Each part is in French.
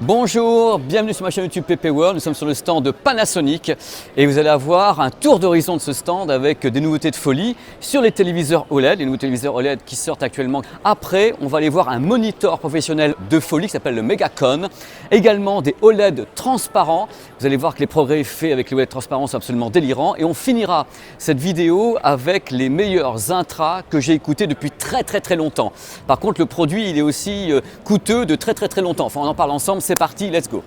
Bonjour, bienvenue sur ma chaîne YouTube PP World. Nous sommes sur le stand de Panasonic et vous allez avoir un tour d'horizon de ce stand avec des nouveautés de folie sur les téléviseurs OLED, les nouveaux téléviseurs OLED qui sortent actuellement. Après, on va aller voir un moniteur professionnel de folie qui s'appelle le Megacon, également des OLED transparents. Vous allez voir que les progrès faits avec les OLED transparents sont absolument délirants et on finira cette vidéo avec les meilleurs intras que j'ai écoutés depuis très longtemps. Par contre, le produit, il est aussi coûteux de très longtemps. Enfin, on en parle ensemble. C'est parti, let's go.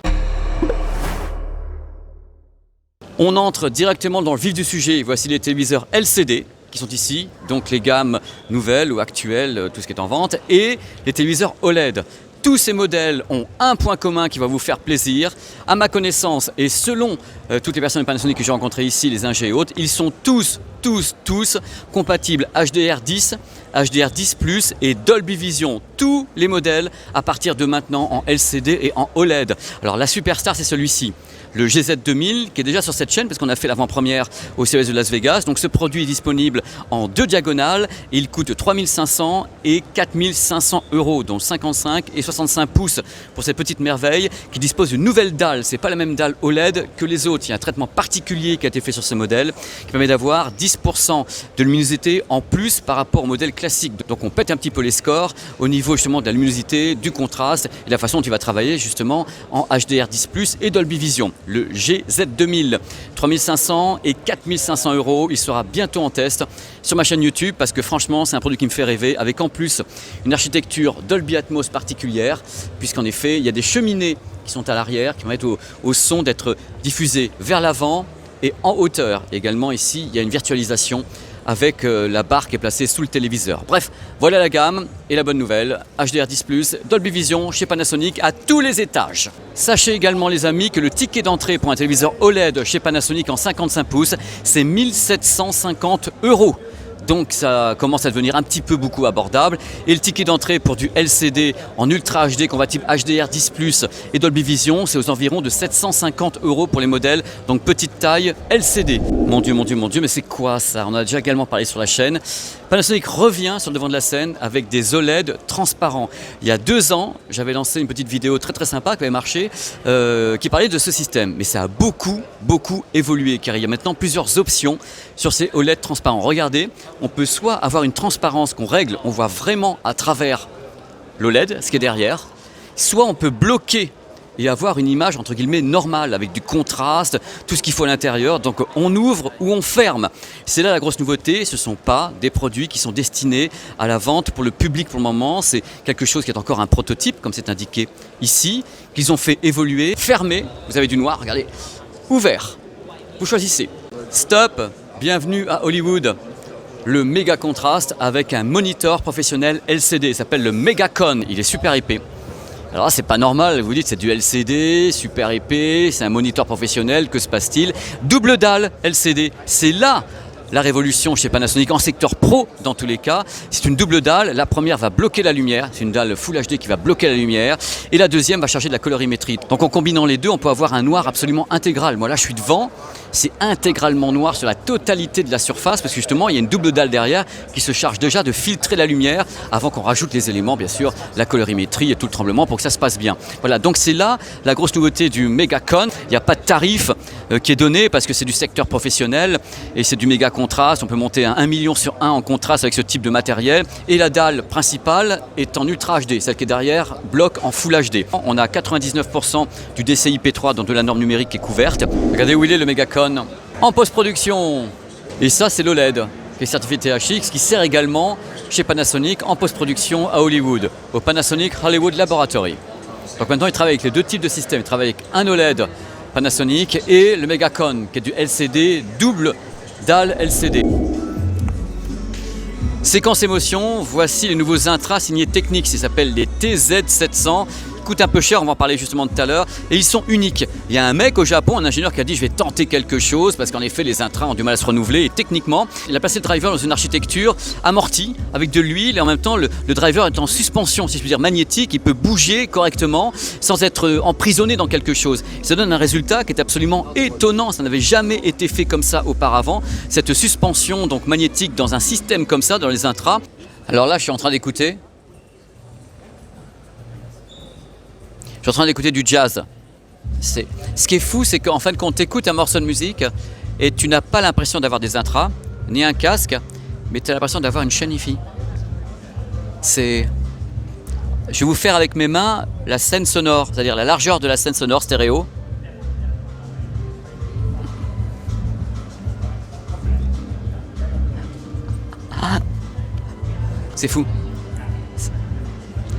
On entre directement dans le vif du sujet. Voici les téléviseurs LCD qui sont ici, donc les gammes nouvelles ou actuelles, tout ce qui est en vente, et les téléviseurs OLED. Tous ces modèles ont un point commun qui va vous faire plaisir. À ma connaissance, et selon toutes les personnes de Panasonic que j'ai rencontrées ici, les ingés et autres, ils sont tous compatibles HDR10, HDR10+, et Dolby Vision. Tous les modèles à partir de maintenant en LCD et en OLED. Alors la superstar, c'est celui-ci, le GZ2000, qui est déjà sur cette chaîne parce qu'on a fait l'avant-première au CES de Las Vegas. Donc ce produit est disponible en deux diagonales. Il coûte 3500 et 4500 €, dont 55 et 65 pouces pour cette petite merveille qui dispose d'une nouvelle dalle. C'est pas la même dalle OLED que les autres. Il y a un traitement particulier qui a été fait sur ce modèle qui permet d'avoir 10% de luminosité en plus par rapport au modèle classique. Donc on pète un petit peu les scores au niveau justement de la luminosité, du contraste et de la façon dont tu vas travailler justement en HDR10+ et Dolby Vision. Le GZ2000, 3500 et 4500 €. Il sera bientôt en test sur ma chaîne YouTube parce que franchement, c'est un produit qui me fait rêver avec en plus une architecture Dolby Atmos particulière puisqu'en effet, il y a des cheminées qui sont à l'arrière qui permettent au son d'être diffusé vers l'avant et en hauteur. Et également ici, il y a une virtualisation avec la barre qui est placée sous le téléviseur. Bref, voilà la gamme et la bonne nouvelle, HDR10+, Dolby Vision chez Panasonic à tous les étages. Sachez également les amis que le ticket d'entrée pour un téléviseur OLED chez Panasonic en 55 pouces, c'est 1750 €. Donc ça commence à devenir un petit peu beaucoup abordable. Et le ticket d'entrée pour du LCD en Ultra HD compatible HDR10+ et Dolby Vision, c'est aux environs de 750 € pour les modèles, donc petite taille LCD. Mon Dieu, mais c'est quoi ça? On a déjà également parlé sur la chaîne. Panasonic revient sur le devant de la scène avec des OLED transparents. Il y a 2 ans, j'avais lancé une petite vidéo très sympa qui avait marché, qui parlait de ce système. Mais ça a beaucoup évolué car il y a maintenant plusieurs options sur ces OLED transparents. Regardez, on peut soit avoir une transparence qu'on règle, on voit vraiment à travers l'OLED, ce qui est derrière, soit on peut bloquer et avoir une image entre guillemets normale avec du contraste, tout ce qu'il faut à l'intérieur. Donc on ouvre ou on ferme. C'est là la grosse nouveauté, ce ne sont pas des produits qui sont destinés à la vente pour le public pour le moment. C'est quelque chose qui est encore un prototype, comme c'est indiqué ici, qu'ils ont fait évoluer. Fermé, vous avez du noir, regardez. Ouvert, vous choisissez. Stop, bienvenue à Hollywood. Le méga contraste avec un moniteur professionnel LCD, il s'appelle le Megacon, il est super épais. Alors là, c'est pas normal, vous dites c'est du LCD, super épais, c'est un moniteur professionnel, que se passe-t-il? Double dalle LCD, c'est là la révolution chez Panasonic en secteur pro dans tous les cas. C'est une double dalle, la première va bloquer la lumière, c'est une dalle Full HD qui va bloquer la lumière et la deuxième va charger de la colorimétrie. Donc en combinant les deux, on peut avoir un noir absolument intégral. Moi là, je suis devant, c'est intégralement noir sur la totalité de la surface parce que justement, il y a une double dalle derrière qui se charge déjà de filtrer la lumière avant qu'on rajoute les éléments, bien sûr, la colorimétrie et tout le tremblement pour que ça se passe bien. Voilà, donc c'est là la grosse nouveauté du Megacon. Il n'y a pas de tarif qui est donné parce que c'est du secteur professionnel et c'est du méga contraste. On peut monter à 1 million sur 1 en contraste avec ce type de matériel. Et la dalle principale est en Ultra HD, celle qui est derrière bloque en Full HD. On a 99% du DCI-P3, donc de la norme numérique qui est couverte. Regardez où il est le Megacon. En post-production. Et ça, c'est l'OLED, qui est certifié THX, qui sert également chez Panasonic en post-production à Hollywood, au Panasonic Hollywood Laboratory. Donc maintenant, ils travaillent avec les deux types de systèmes. Ils travaillent avec un OLED Panasonic et le Megacon, qui est du LCD, double dalle LCD. Séquence émotion, voici les nouveaux intras signés Technics, ils s'appellent les TZ700. Coûtent un peu cher, on va en parler justement tout à l'heure, et ils sont uniques. Il y a un mec au Japon, un ingénieur qui a dit je vais tenter quelque chose parce qu'en effet les intras ont du mal à se renouveler et techniquement il a placé le driver dans une architecture amortie avec de l'huile et en même temps le driver est en suspension, si je puis dire magnétique, il peut bouger correctement sans être emprisonné dans quelque chose. Ça donne un résultat qui est absolument étonnant, ça n'avait jamais été fait comme ça auparavant, cette suspension donc magnétique dans un système comme ça dans les intras. Alors là je suis en train d'écouter. suis en train d'écouter du jazz. Ce qui est fou, c'est qu'en fin de compte, tu écoutes un morceau de musique et tu n'as pas l'impression d'avoir des intras, ni un casque, mais tu as l'impression d'avoir une chaîne hi-fi. Je vais vous faire avec mes mains la scène sonore, c'est-à-dire la largeur de la scène sonore stéréo. C'est fou.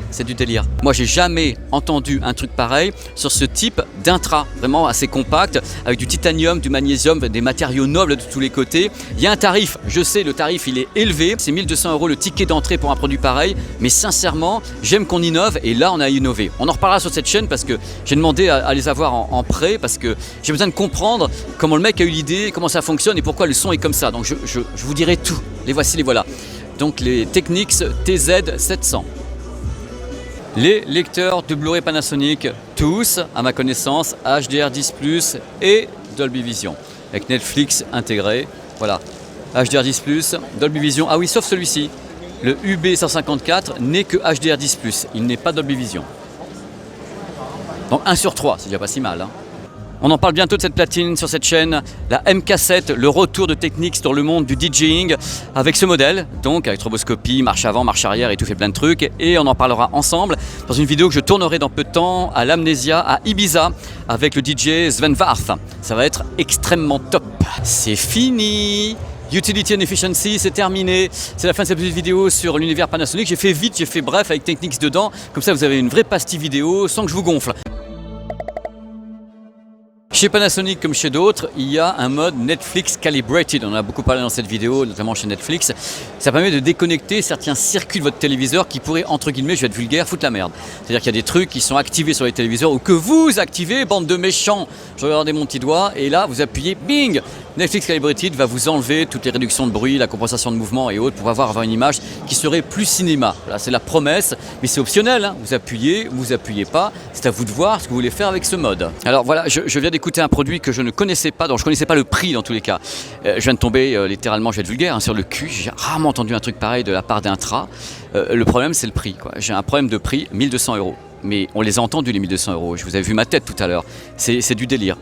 C'est du délire. Moi, j'ai jamais entendu un truc pareil sur ce type d'intra, vraiment assez compact, avec du titanium, du magnésium, des matériaux nobles de tous les côtés. Il y a un tarif, je sais, le tarif il est élevé, c'est 1 200 € le ticket d'entrée pour un produit pareil, mais sincèrement, j'aime qu'on innove et là, on a innové. On en reparlera sur cette chaîne parce que j'ai demandé à les avoir en prêt parce que j'ai besoin de comprendre comment le mec a eu l'idée, comment ça fonctionne et pourquoi le son est comme ça. Donc, je vous dirai tout. Les voici, les voilà. Donc, les Technics TZ700. Les lecteurs de Blu-ray Panasonic, tous, à ma connaissance, HDR10+, et Dolby Vision, avec Netflix intégré. Voilà, HDR10+, Dolby Vision. Ah oui, sauf celui-ci, le UB154 n'est que HDR10+, il n'est pas Dolby Vision. Donc 1 sur 3, c'est déjà pas si mal. Hein. On en parle bientôt de cette platine sur cette chaîne, la MK7, le retour de Technics dans le monde du DJing avec ce modèle, donc avec stroboscopie, marche avant, marche arrière et tout fait plein de trucs. Et on en parlera ensemble dans une vidéo que je tournerai dans peu de temps à l'Amnesia, à Ibiza, avec le DJ Sven Varth. Ça va être extrêmement top. C'est fini! Utility and Efficiency, c'est terminé. C'est la fin de cette petite vidéo sur l'univers Panasonic. J'ai fait vite, j'ai fait bref avec Technics dedans. Comme ça, vous avez une vraie pastille vidéo sans que je vous gonfle. Chez Panasonic comme chez d'autres, il y a un mode Netflix Calibrated. On en a beaucoup parlé dans cette vidéo, notamment chez Netflix. Ça permet de déconnecter certains circuits de votre téléviseur qui pourraient, entre guillemets, je vais être vulgaire, foutre la merde. C'est-à-dire qu'il y a des trucs qui sont activés sur les téléviseurs ou que vous activez, bande de méchants. Je regardais mon petit doigt et là, vous appuyez, bing! Netflix Calibrated va vous enlever toutes les réductions de bruit, la compensation de mouvement et autres pour avoir une image qui serait plus cinéma. Voilà, c'est la promesse, mais c'est optionnel. Hein. Vous appuyez pas. C'est à vous de voir ce que vous voulez faire avec ce mode. Alors voilà, je viens d'écouter un produit que je ne connaissais pas, dont je ne connaissais pas le prix dans tous les cas. Je viens de tomber littéralement, je vais être vulgaire, hein, sur le cul. J'ai rarement entendu un truc pareil de la part d'Intra. Le problème, c'est le prix. J'ai un problème de prix, 1 200 €. Mais on les a entendus, les 1 200 €. Je vous avais vu ma tête tout à l'heure. C'est du délire.